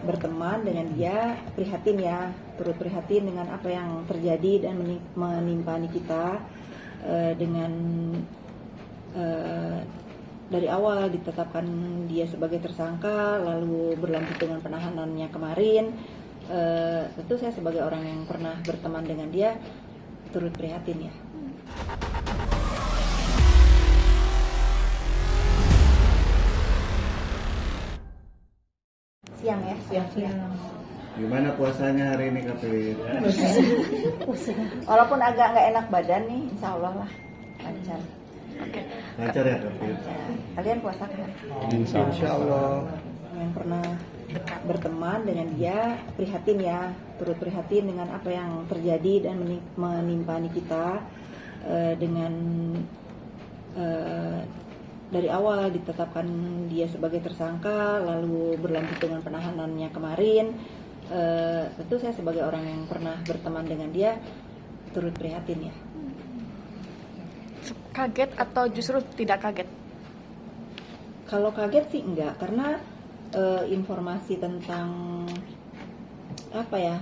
berteman dengan dia, prihatin ya, turut prihatin dengan apa yang terjadi dan menimpa Nikita dengan dari awal ditetapkan dia sebagai tersangka, lalu berlanjut dengan penahanannya kemarin. Tentu saya sebagai orang yang pernah berteman dengan dia turut prihatin ya. Siang ya, siang. Gimana puasanya hari ini Kak Pit? Walaupun agak nggak enak badan nih, insya Allah lah lancar. Lancar ya Kak Pit? Kalian puasa kan? Insya Allah. Yang pernah berteman dengan dia, prihatin ya, turut prihatin dengan apa yang terjadi dan menimpa Nikita dengan dari awal ditetapkan dia sebagai tersangka, lalu berlanjut dengan penahanannya kemarin. Tentu saya sebagai orang yang pernah berteman dengan dia turut prihatin ya. Kaget atau justru tidak kaget? Kalau kaget sih enggak, karena informasi tentang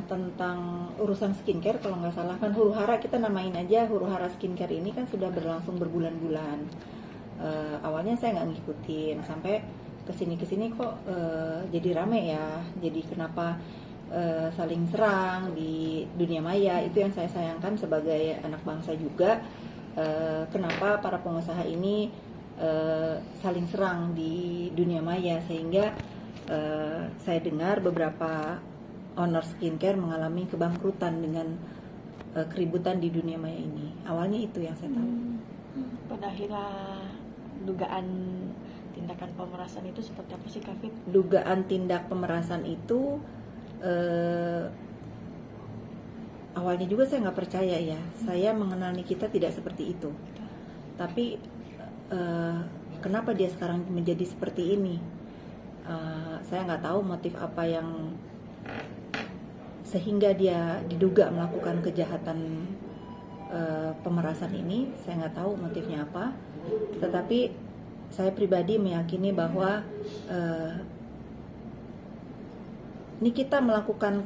tentang urusan skincare, kalau nggak salah kan huru hara, kita namain aja huru hara skincare ini kan sudah berlangsung berbulan-bulan. Awalnya saya nggak ngikutin, sampai kesini kok jadi rame ya, jadi kenapa saling serang di dunia maya. Itu yang saya sayangkan sebagai anak bangsa juga, kenapa para pengusaha ini saling serang di dunia maya, sehingga saya dengar beberapa owner skincare mengalami kebangkrutan dengan keributan di dunia maya ini. Awalnya itu yang saya tahu. Pada akhirnya dugaan tindakan pemerasan itu seperti apa sih Kak Fit? Dugaan tindak pemerasan itu awalnya juga saya nggak percaya ya. Saya mengenal Nikita tidak seperti itu. Tapi kenapa dia sekarang menjadi seperti ini? Saya nggak tahu motif apa yang sehingga dia diduga melakukan kejahatan pemerasan ini. Saya nggak tahu motifnya apa. Tetapi saya pribadi meyakini bahwa Nikita melakukan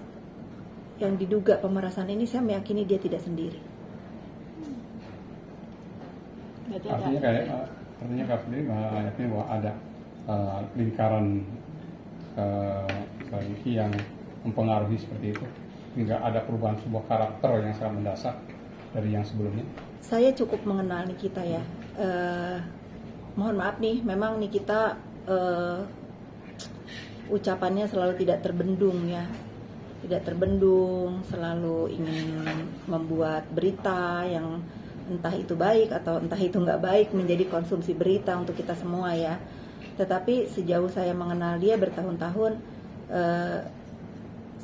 yang diduga pemerasan ini, saya meyakini dia tidak sendiri. Artinya Kak Fitri meyakini bahwa ada lingkaran Riki yang mempengaruhi seperti itu, hingga ada perubahan sebuah karakter yang sangat mendasar dari yang sebelumnya. Saya cukup mengenal Nikita ya. Mohon maaf nih, memang Nikita ucapannya selalu tidak terbendung ya, tidak terbendung, selalu ingin membuat berita yang entah itu baik atau entah itu nggak baik menjadi konsumsi berita untuk kita semua ya. Tetapi sejauh saya mengenal dia bertahun-tahun,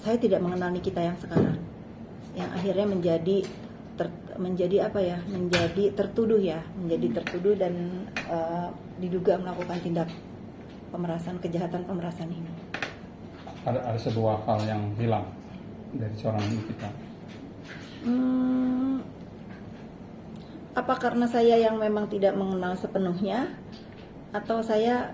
saya tidak mengenal Nikita yang sekarang, yang akhirnya menjadi tertuduh dan diduga melakukan tindak pemerasan, kejahatan pemerasan ini. Ada sebuah hal yang hilang dari seorang Nikita. Apa karena saya yang memang tidak mengenal sepenuhnya, atau saya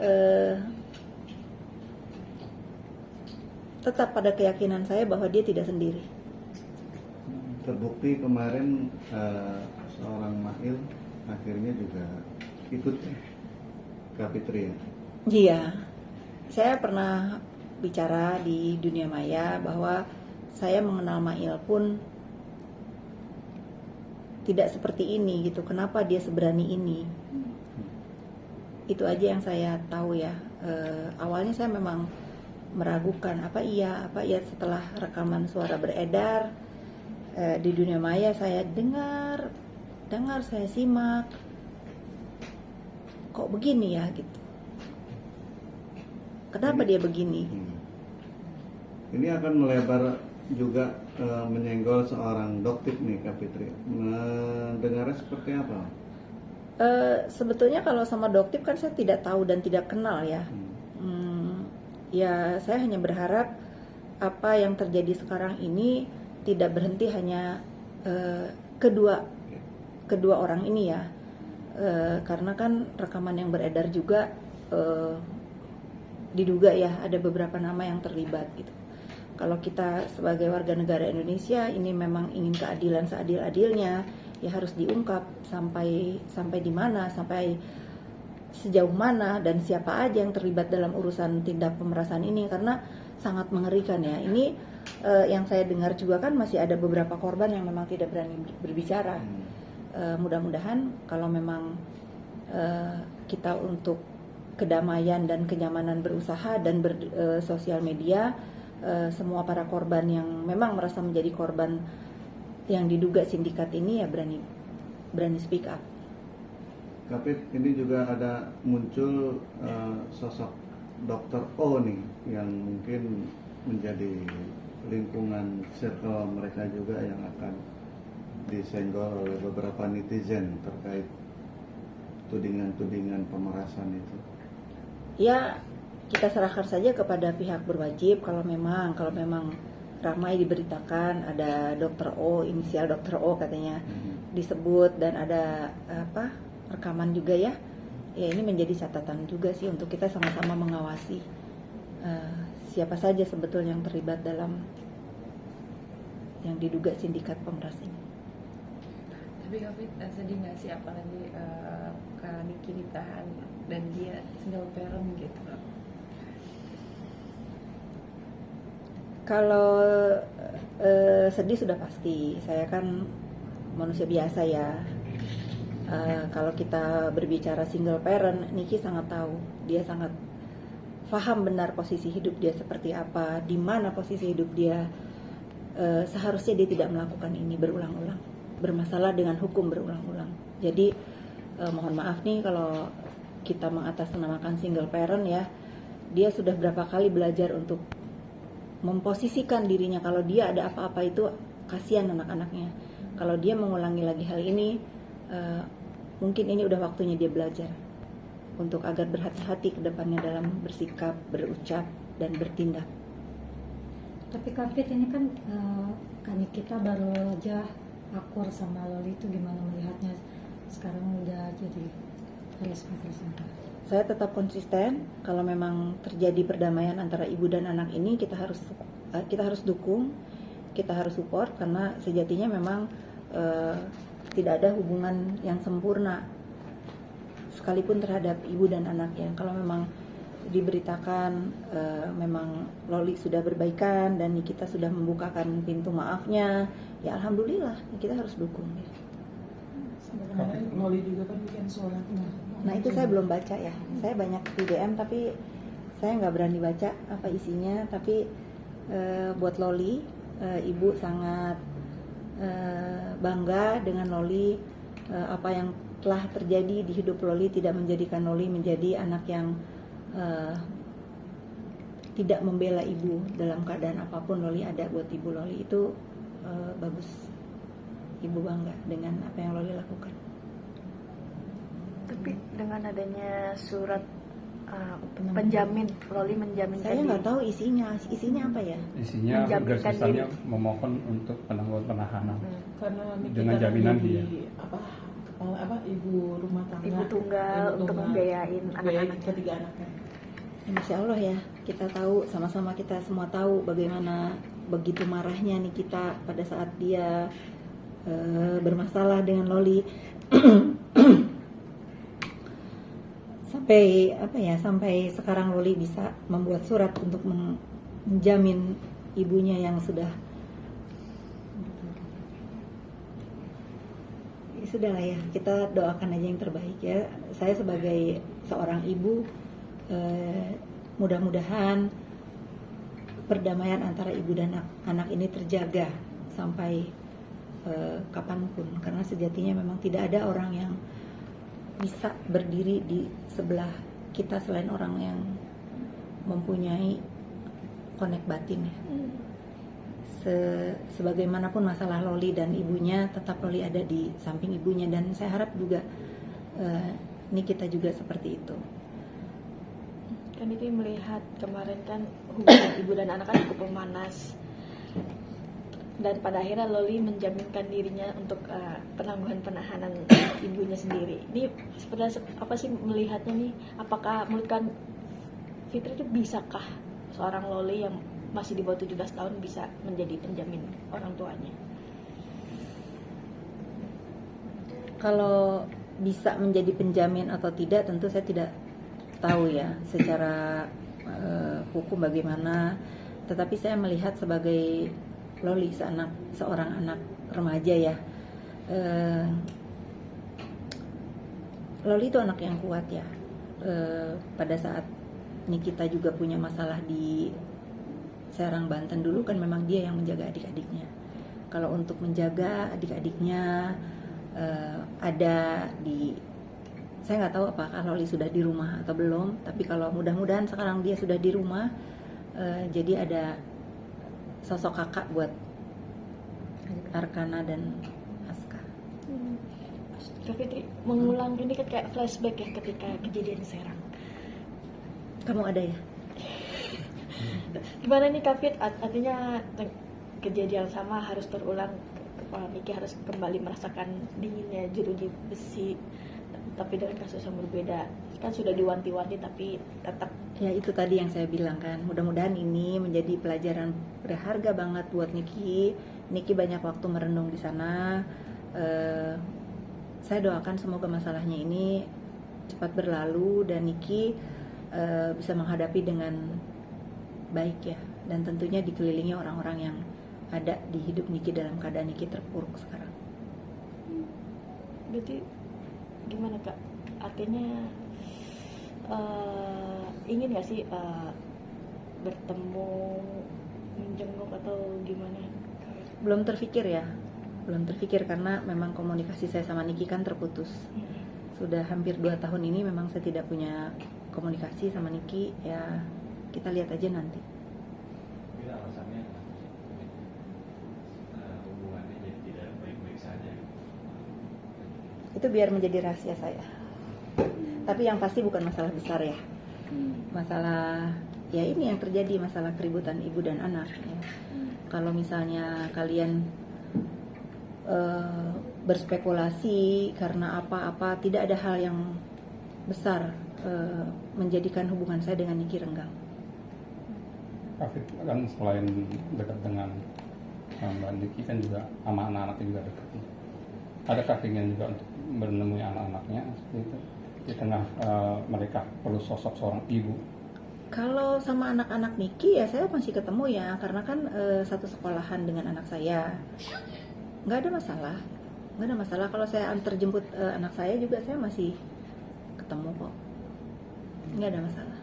tetap pada keyakinan saya bahwa dia tidak sendiri. Terbukti kemarin seorang Mail akhirnya juga ikut Kak Fitri ya? Iya, saya pernah bicara di dunia maya bahwa saya mengenal Mail pun tidak seperti ini gitu. Kenapa dia seberani ini? Itu aja yang saya tahu ya. Awalnya saya memang meragukan apa iya setelah rekaman suara beredar di dunia maya, saya dengar, saya simak, kok begini ya gitu. Kenapa dia begini? Ini akan melebar juga menyenggol seorang dokter nih Kak Fitri. Mendengarnya seperti apa? Sebetulnya kalau sama dokter kan saya tidak tahu dan tidak kenal ya. Ya saya hanya berharap apa yang terjadi sekarang ini tidak berhenti hanya kedua orang ini ya. Karena kan rekaman yang beredar juga diduga ya ada beberapa nama yang terlibat gitu. Kalau kita sebagai warga negara Indonesia ini memang ingin keadilan seadil-adilnya, ya harus diungkap sampai di mana, sampai sejauh mana dan siapa aja yang terlibat dalam urusan tindak pemerasan ini, karena sangat mengerikan ya. Ini yang saya dengar juga kan masih ada beberapa korban yang memang tidak berani berbicara. Mudah-mudahan kalau memang kita untuk kedamaian dan kenyamanan berusaha dan bersosial media, semua para korban yang memang merasa menjadi korban yang diduga sindikat ini ya berani speak up. Kapit, ini juga ada muncul sosok Dr. O nih yang mungkin menjadi lingkungan circle mereka juga yang akan disenggol oleh beberapa netizen terkait tudingan-tudingan pemerasan itu. Ya, kita serahkan saja kepada pihak berwajib. Kalau memang ramai diberitakan ada Dr. O, inisial Dr. O katanya disebut, dan ada rekaman juga ya. Ya, ini menjadi catatan juga sih untuk kita sama-sama mengawasi siapa saja sebetulnya yang terlibat dalam yang diduga sindikat pemeras ini. Tapi Kapit sedih nggak sih, apalagi Kak Niki ditahan dan dia single parent gitu? Kalau sedih sudah pasti, saya kan manusia biasa ya. Kalau kita berbicara single parent, Niki sangat tahu, dia sangat paham benar posisi hidup dia seperti apa, di mana posisi hidup dia. Seharusnya dia tidak melakukan ini berulang-ulang, bermasalah dengan hukum berulang-ulang. Jadi mohon maaf nih kalau kita mengatasnamakan single parent ya, dia sudah berapa kali belajar untuk memposisikan dirinya kalau dia ada apa-apa itu kasihan anak-anaknya. Kalau dia mengulangi lagi hal ini, mungkin ini udah waktunya dia belajar untuk agar berhati-hati ke depannya dalam bersikap, berucap, dan bertindak. Tapi Kapit ini kan kita baru aja akur sama Loli, itu gimana melihatnya sekarang udah jadi resmi tersangka? Saya tetap konsisten, kalau memang terjadi perdamaian antara ibu dan anak ini kita harus dukung, kita harus support, karena sejatinya memang tidak ada hubungan yang sempurna sekalipun terhadap ibu dan anaknya. Kalau memang diberitakan memang Loli sudah berbaikan dan kita sudah membukakan pintu maafnya, ya alhamdulillah, kita harus dukung ya. Sebenarnya Loli juga kan bikin suratnya. Nah itu saya belum baca ya, saya banyak di DM tapi saya nggak berani baca apa isinya. Tapi buat Loli, ibu sangat bangga dengan Loli. Apa yang telah terjadi di hidup Loli tidak menjadikan Loli menjadi anak yang tidak membela ibu. Dalam keadaan apapun Loli ada buat ibu Loli, itu bagus. Ibu bangga dengan apa yang Loli lakukan. Tapi dengan adanya surat penjamin, Loli menjamin Saya nggak tahu isinya apa ya. Isinya Menjaminkan garis besarnya diri. memohon untuk penangguhan penahanan. Karena Niki Dengan kan jaminan jadi, dia. ibu rumah tangga, Ibu tunggal untuk membiayain anak-anaknya. ketiga anaknya. Masya Allah ya, kita tahu, sama-sama kita semua tahu bagaimana begitu marahnya nih kita pada saat dia bermasalah dengan Loli. Sampai sekarang Loli bisa membuat surat untuk menjamin ibunya yang sudah sudahlah ya, kita doakan aja yang terbaik ya. Saya sebagai seorang ibu, mudah-mudahan perdamaian antara ibu dan anak ini terjaga sampai kapanpun, karena sejatinya memang tidak ada orang yang bisa berdiri di sebelah kita selain orang yang mempunyai konek batin ya. Sebagaimanapun masalah Loli dan ibunya, tetap Loli ada di samping ibunya, dan saya harap juga ini kita juga seperti itu. Kan itu melihat kemarin kan hubungan ibu dan anak kan cukup memanas, dan pada akhirnya Loli menjaminkan dirinya untuk penangguhan penahanan ibunya sendiri. Ini sebenarnya apa sih melihatnya nih? Apakah menurut kan Fitri itu bisakah seorang Loli yang masih di bawah 17 tahun bisa menjadi penjamin orang tuanya? Kalau bisa menjadi penjamin atau tidak tentu saya tidak tahu ya secara hukum bagaimana, tetapi saya melihat sebagai Loli seorang anak remaja ya, Loli itu anak yang kuat ya. Pada saat Nikita juga punya masalah di Serang, Banten dulu kan memang dia yang menjaga adik-adiknya. Kalau untuk menjaga adik-adiknya ada di, saya nggak tahu apakah Loli sudah di rumah atau belum, tapi kalau mudah-mudahan sekarang dia sudah di rumah, jadi ada sosok kakak buat Arkana dan Aska. Kak Fitri mengulang ini kan kayak flashback ya ketika kejadian di Serang. Kamu ada ya? Gimana nih Kak Fit, artinya kejadian sama harus terulang, kepala Niki harus kembali merasakan dinginnya jeruji besi, tapi dengan kasus yang berbeda. Kan sudah diwanti-wanti tapi tetap. Ya itu tadi yang saya bilang kan, mudah-mudahan ini menjadi pelajaran berharga banget buat Niki. Niki banyak waktu merenung di sana. Saya doakan semoga masalahnya ini cepat berlalu dan Niki bisa menghadapi dengan baik ya, dan tentunya dikelilingi orang-orang yang ada di hidup Niki dalam keadaan Niki terpuruk sekarang. Berarti gimana Kak? Artinya ingin nggak sih bertemu, menjenguk atau gimana? Belum terfikir ya, belum terfikir karena memang komunikasi saya sama Niki kan terputus. Sudah hampir 2 tahun ini memang saya tidak punya komunikasi sama Niki, ya kita lihat aja nanti. Mungkin alasannya hubungannya jadi tidak baik-baik saja. Itu biar menjadi rahasia saya. Tapi yang pasti bukan masalah besar ya. Masalah ya ini yang terjadi, masalah keributan ibu dan anak ya. Kalau misalnya kalian berspekulasi karena apa-apa, tidak ada hal yang besar menjadikan hubungan saya dengan Niki renggang. Kafit kan selain dekat dengan Mbak Niki kan juga sama anak-anaknya juga dekat. Adakah keinginan juga untuk menemui anak-anaknya seperti itu? Di tengah mereka perlu sosok seorang ibu. Kalau sama anak-anak Niki ya saya masih ketemu ya, karena kan satu sekolahan dengan anak saya. Nggak ada masalah. Kalau saya antar jemput anak saya juga saya masih ketemu kok. Nggak ada masalah.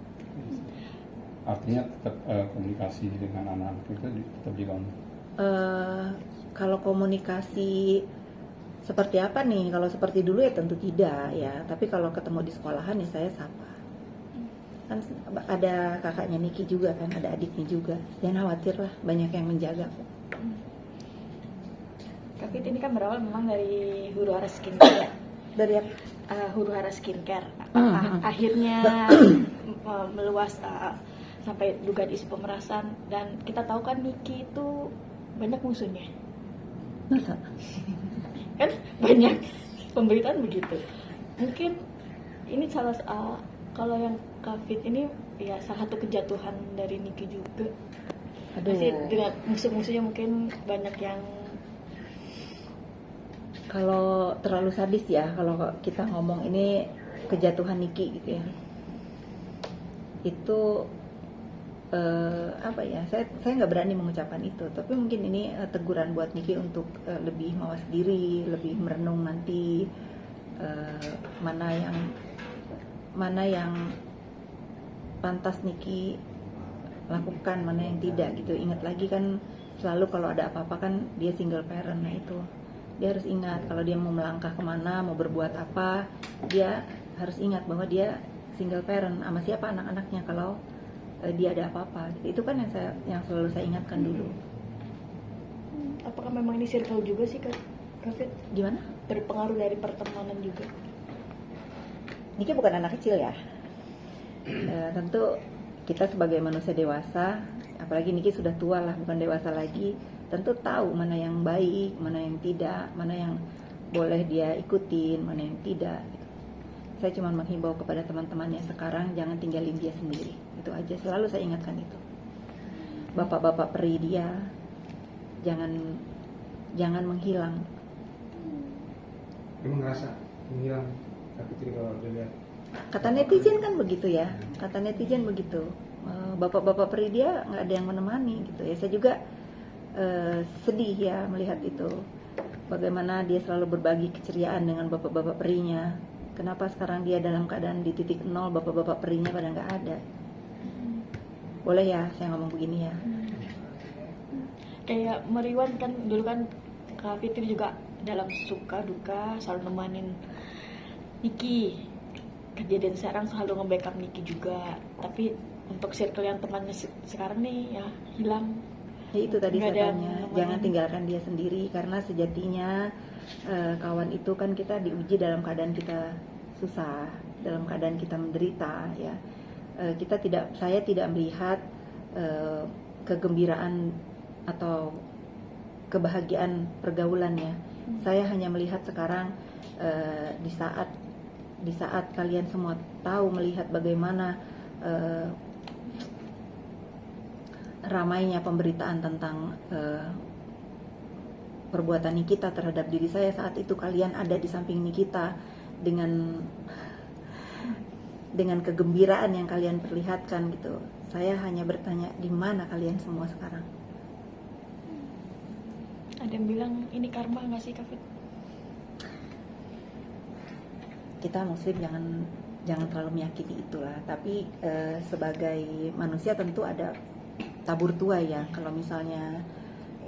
Artinya tetap komunikasi dengan anak-anak itu tetap dibangun. Kalau komunikasi seperti apa nih? Kalau seperti dulu ya tentu tidak ya. Tapi kalau ketemu di sekolahan ya saya sapa. Kan ada kakaknya Niki juga kan, ada adiknya juga. Jangan khawatir lah, banyak yang menjaga kok. Kak Fit ini kan berawal memang dari Huru Hara Skincare. Dari apa? Huru Hara Skincare. Akhirnya meluas sampai dugaan isu pemerasan, dan kita tahu kan Niki itu banyak musuhnya. Masa? Kan banyak pemberitaan begitu. Mungkin ini salah kalau yang Kak Fit ini ya salah satu kejatuhan dari Niki juga. Pasti dengan musuh-musuhnya mungkin banyak yang. Kalau terlalu sadis ya, kalau kita ngomong ini kejatuhan Niki gitu ya, itu apa ya? Saya nggak berani mengucapkan itu, tapi mungkin ini teguran buat Niki untuk lebih mawas diri, lebih merenung nanti mana yang pantas Niki lakukan, mana yang tidak gitu. Ingat lagi kan selalu kalau ada apa-apa kan dia single parent, nah itu. Dia harus ingat kalau dia mau melangkah kemana, mau berbuat apa, dia harus ingat bahwa dia single parent. Sama siapa anak-anaknya kalau dia ada apa-apa. Itu kan yang selalu saya ingatkan dulu. Apakah memang ini circle juga sih Kak Fit? Gimana? Berpengaruh dari pertemanan juga. Niki bukan anak kecil ya. Tentu kita sebagai manusia dewasa, apalagi Niki sudah tua lah, bukan dewasa lagi, tentu tahu mana yang baik, mana yang tidak, mana yang boleh dia ikutin, mana yang tidak. saya cuma menghimbau kepada teman-temannya sekarang, jangan tinggalin dia sendiri. Itu aja, selalu saya ingatkan itu. Bapak-bapak peri dia, jangan menghilang. Emang ngerasa menghilang, tapi kalau dilihat Kata netizen kan begitu ya, kata netizen begitu. Bapak-bapak peri dia nggak ada yang menemani gitu ya. Saya juga sedih ya melihat itu. Bagaimana dia selalu berbagi keceriaan dengan bapak-bapak perinya. Kenapa sekarang dia dalam keadaan di titik nol, bapak-bapak perinya pada nggak ada. Boleh ya saya ngomong begini ya. Kayak Meriwan kan dulu kan Kak Fitri juga dalam suka duka selalu nemanin Niki. Kejadian sekarang selalu nge-backup Niki juga. Tapi untuk circle yang temannya sekarang nih ya hilang. Ya itu tadi Nggak ada saya yang tanya, nemenin. jangan tinggalkan dia sendiri karena sejatinya kawan itu kan kita diuji dalam keadaan kita susah, dalam keadaan kita menderita ya. Saya tidak melihat kegembiraan atau kebahagiaan pergaulannya. Saya hanya melihat sekarang di saat kalian semua tahu melihat bagaimana ramainya pemberitaan tentang perbuatan Nikita terhadap diri saya, saat itu kalian ada di samping Nikita dengan kegembiraan yang kalian perlihatkan gitu. Saya hanya bertanya, di mana kalian semua sekarang? Ada yang bilang ini karma nggak sih Kak Fit? Kita muslim jangan terlalu meyakini itulah, tapi sebagai manusia tentu ada tabur tuai ya. Kalau misalnya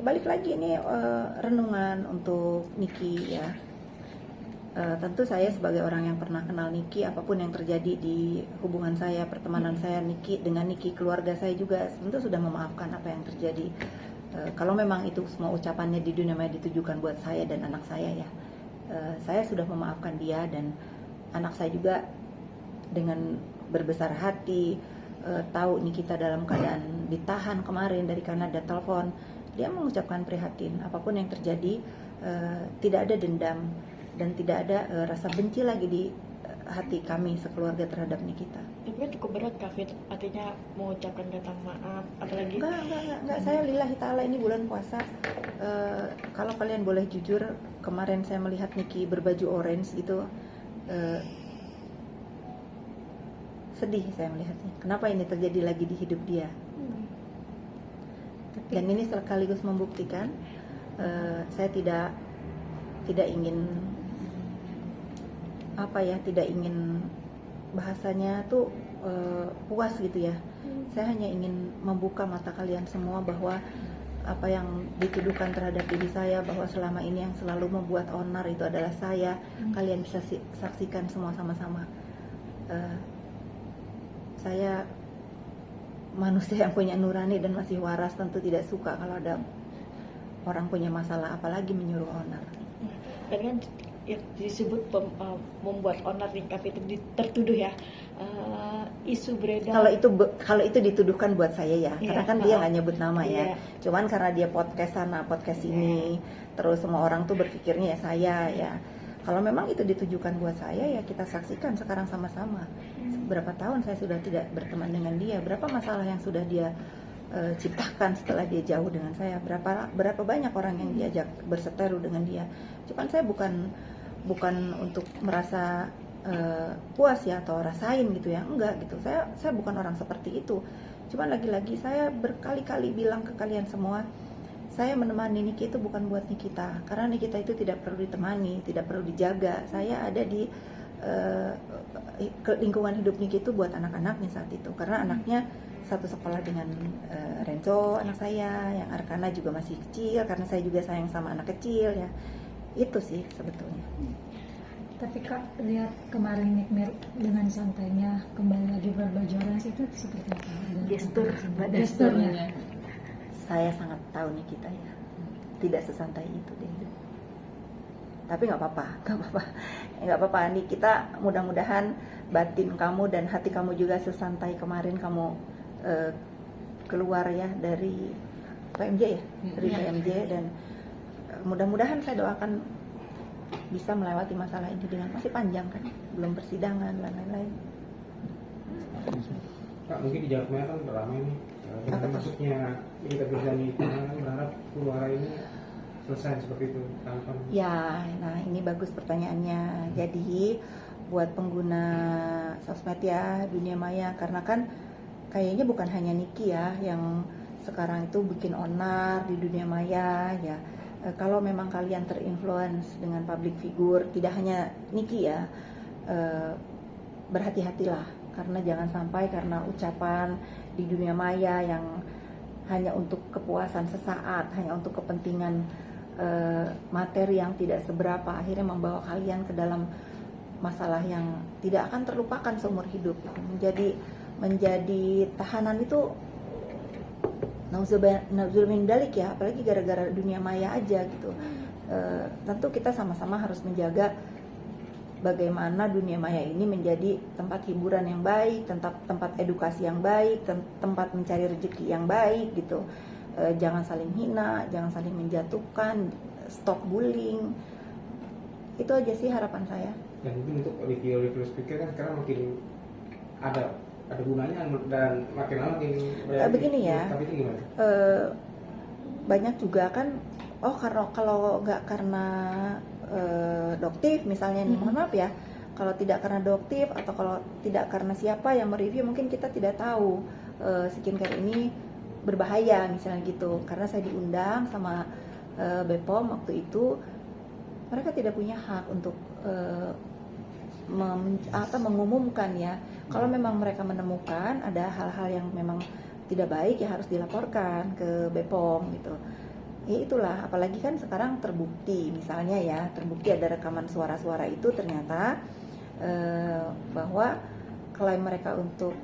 balik lagi ini renungan untuk Niki ya. Tentu saya sebagai orang yang pernah kenal Niki, apapun yang terjadi di hubungan saya, pertemanan saya dengan Niki, keluarga saya juga tentu sudah memaafkan apa yang terjadi. Kalau memang itu semua ucapannya di dunia maya ditujukan buat saya dan anak saya ya, saya sudah memaafkan dia, dan anak saya juga dengan berbesar hati tahu Nikita dalam keadaan ditahan kemarin dari Kanada, telepon dia mengucapkan prihatin apapun yang terjadi, tidak ada dendam dan tidak ada rasa benci lagi di hati kami sekeluarga terhadap Nikita. Tapi kan cukup berat Kak Fit, artinya mengucapkan kata maaf, apalagi Enggak, saya lillahi ta'ala ini bulan puasa. Kalau kalian boleh jujur, kemarin saya melihat Niki berbaju orange gitu, sedih saya melihatnya. Kenapa ini terjadi lagi di hidup dia? Dan ini sekaligus membuktikan saya tidak ingin tidak ingin bahasanya tuh puas gitu ya. Saya hanya ingin membuka mata kalian semua bahwa apa yang dituduhkan terhadap diri saya, bahwa selama ini yang selalu membuat onar itu adalah saya. Kalian bisa saksikan semua sama-sama. Saya manusia yang punya nurani dan masih waras, tentu tidak suka kalau ada orang punya masalah, apalagi menyuruh onar. dan kan ya, disebut membuat onar nih Kak Fit, tertuduh ya, isu beredar. Kalau itu dituduhkan buat saya ya, Iya, karena kan dia nggak nyebut nama iya. ya. Cuman karena dia podcast sana, podcast ini, terus semua orang tuh berpikirnya ya saya ya. Kalau memang itu ditujukan buat saya ya kita saksikan sekarang sama-sama. Berapa tahun saya sudah tidak berteman dengan dia, berapa masalah yang sudah dia ciptakan setelah dia jauh dengan saya, berapa banyak orang yang diajak berseteru dengan dia. Cuman saya bukan untuk merasa puas ya atau rasain gitu ya, enggak gitu. Saya bukan orang seperti itu. Cuman lagi-lagi saya berkali-kali bilang ke kalian semua, saya menemani Niki itu bukan buat Nikita, karena Nikita itu tidak perlu ditemani, tidak perlu dijaga. Saya ada di lingkungan hidup Niki itu buat anak-anaknya saat itu, karena anaknya satu sekolah dengan Renzo, anak saya, yang Arkana juga masih kecil, karena saya juga sayang sama anak kecil ya. Itu sih sebetulnya. Tapi Kak, lihat kemarin Nick Mir dengan santainya kembali lagi berbaju orange itu seperti apa? Gesturnya. Saya sangat tahu Nikita ya, tidak sesantai itu deh. Tapi nggak apa-apa. Nikita, mudah-mudahan batin kamu dan hati kamu juga sesantai kemarin kamu keluar ya dari PMJ ya, dari PMJ, dan mudah-mudahan saya doakan bisa melewati masalah ini dengan masih panjang kan, belum persidangan dan lain-lain. Kak, mungkin di Jawa Tengah kan ramai nih dengan masuknya Nikita Mirzani, kan berharap huru hara ini selesai seperti itu tanpa. Ya, nah ini bagus pertanyaannya. Jadi buat pengguna sosmed ya, dunia maya, karena kan kayaknya bukan hanya Niki ya yang sekarang itu bikin onar di dunia maya ya. Kalau memang kalian terinfluence dengan public figure, tidak hanya Niki ya, berhati-hatilah, karena jangan sampai karena ucapan di dunia maya yang hanya untuk kepuasan sesaat, hanya untuk kepentingan materi yang tidak seberapa, akhirnya membawa kalian ke dalam masalah yang tidak akan terlupakan seumur hidup. Menjadi tahanan itu nauzubillah min dalik ya, apalagi gara-gara dunia maya aja gitu. Tentu kita sama-sama harus menjaga bagaimana dunia maya ini menjadi tempat hiburan yang baik, tempat edukasi yang baik, tempat mencari rezeki yang baik gitu. Jangan saling hina, jangan saling menjatuhkan, stop bullying. Itu aja sih harapan saya. Dan mungkin untuk review speaker kan sekarang makin ada gunanya dan makin lama makin begini ya. Tapi itu gimana? Banyak juga kan, kalau nggak karena doktif misalnya nih, mohon maaf ya, kalau tidak karena doktif atau kalau tidak karena siapa yang mereview, mungkin kita tidak tahu skincare ini berbahaya misalnya gitu. Karena saya diundang sama BPOM waktu itu, mereka tidak punya hak untuk mengumumkan ya. Kalau memang mereka menemukan ada hal-hal yang memang tidak baik, ya harus dilaporkan ke BPOM gitu. Ya itulah, apalagi kan sekarang terbukti misalnya ya, terbukti ada rekaman suara-suara itu ternyata bahwa klaim mereka untuk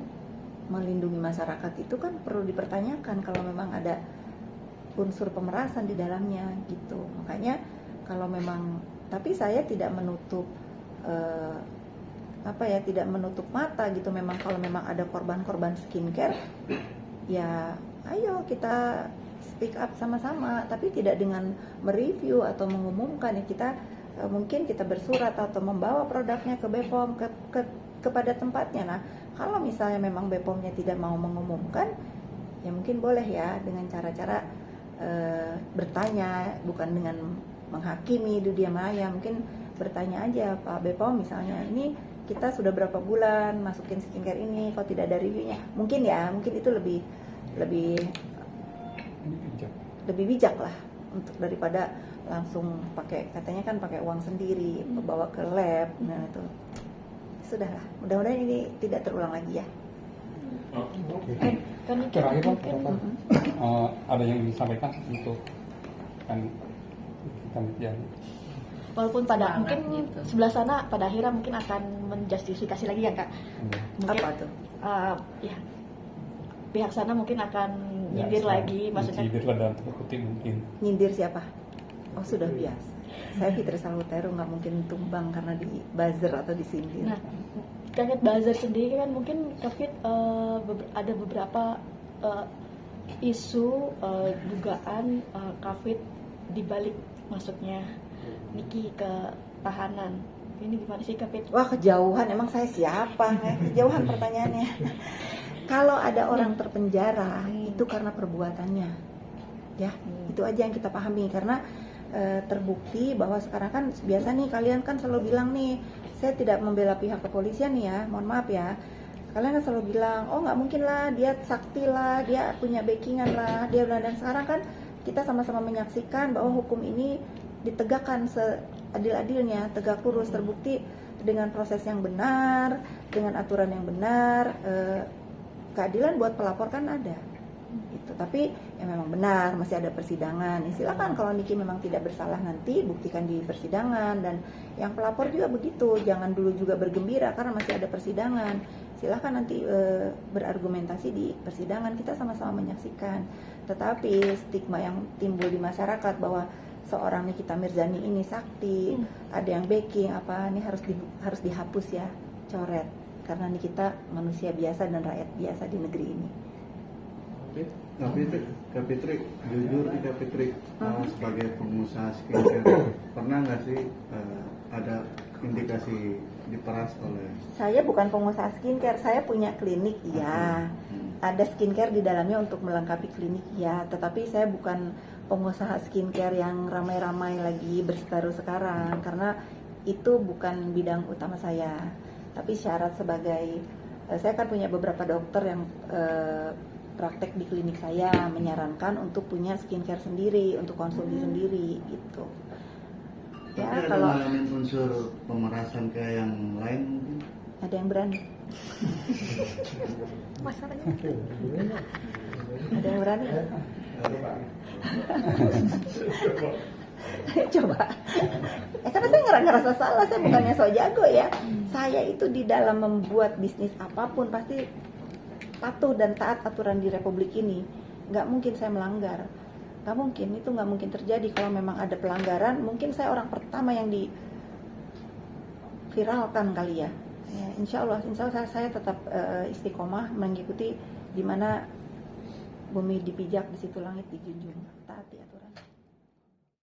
melindungi masyarakat itu kan perlu dipertanyakan kalau memang ada unsur pemerasan di dalamnya gitu. Makanya kalau memang, tapi saya tidak menutup tidak menutup mata gitu. Memang kalau memang ada korban-korban skincare, ya ayo kita speak up sama-sama, tapi tidak dengan mereview atau mengumumkan ya. Kita mungkin kita bersurat atau membawa produknya ke BPOM kepada tempatnya. Nah, kalau misalnya memang BPOM-nya tidak mau mengumumkan, ya mungkin boleh ya dengan cara-cara bertanya, bukan dengan menghakimi dunia maya. Mungkin bertanya aja, Pak BPOM misalnya, ini kita sudah berapa bulan masukin skincare ini, kok tidak ada reviewnya? Mungkin ya, mungkin itu lebih bijak lah, untuk daripada langsung pakai, katanya kan pakai uang sendiri, bawa ke lab. Nah itu sudahlah, mudah-mudahan ini tidak terulang lagi ya. Kan Terakhir Pak, ada yang ingin disampaikan untuk kan kita ya. walaupun mungkin sebelah sana pada akhirnya mungkin akan menjustifikasi lagi ya Kak. Mungkin, apa tuh? Ya pihak sana mungkin akan nyindir lagi, maksudnya nyindir lah dalam tanda kutip mungkin. Nyindir siapa? Oh sudah biasa. Saya Fitri Salutero nggak mungkin tumbang karena di buzzer atau disindir. Nah, terkait buzzer sendiri kan mungkin Kafit ada beberapa isu dugaan Kafit dibalik masuknya Niki ke tahanan. Ini gimana sih Kafit? Wah kejauhan, emang saya siapa? Kejauhan pertanyaannya. Kalau ada orang terpenjara itu karena perbuatannya, ya itu aja yang kita pahami. Karena terbukti bahwa sekarang kan biasa nih, kalian kan selalu bilang nih, saya tidak membela pihak kepolisian nih ya, mohon maaf ya. Kalian kan selalu bilang, oh nggak mungkin lah, dia sakti lah, dia punya backingan lah, dia. Dan sekarang kan kita sama-sama menyaksikan bahwa hukum ini ditegakkan seadil-adilnya, tegak lurus, terbukti dengan proses yang benar, dengan aturan yang benar. Keadilan buat pelapor kan ada gitu. Tapi ya memang benar masih ada persidangan. Silakan kalau Niki memang tidak bersalah, nanti buktikan di persidangan. Dan yang pelapor juga begitu, jangan dulu juga bergembira karena masih ada persidangan. Silakan nanti berargumentasi di persidangan, kita sama-sama menyaksikan. Tetapi stigma yang timbul di masyarakat bahwa seorang Nikita Mirzani ini sakti, ada yang backing apa, ini harus dihapus ya, coret. Karena Nikita manusia biasa dan rakyat biasa di negeri ini. Kak Fitri, jujur nih Kak Fitri, sebagai pengusaha skincare, pernah nggak sih ada indikasi diperas oleh? Saya bukan pengusaha skincare, saya punya klinik, ya. Ada skincare di dalamnya untuk melengkapi klinik, ya. Tetapi saya bukan pengusaha skincare yang ramai-ramai lagi berseteru sekarang, karena itu bukan bidang utama saya. Tapi syarat sebagai, saya kan punya beberapa dokter yang praktek di klinik saya menyarankan untuk punya skincare sendiri, untuk konsumsi sendiri, gitu. Ya, Tapi ada kalau ngalamin unsur pemerasan kayak yang lain mungkin? ada yang berani, Masalahnya ada yang berani. Coba. Karena saya ngerasa salah, saya bukannya so jago ya. Saya itu di dalam membuat bisnis apapun pasti patuh dan taat aturan di Republik ini. Nggak mungkin saya melanggar. Nggak mungkin, itu nggak mungkin terjadi. Kalau memang ada pelanggaran, mungkin saya orang pertama yang diviralkan kali ya. Ya, insya Allah saya tetap istiqomah mengikuti di mana bumi dipijak, di situ langit dijunjung, taati aturan.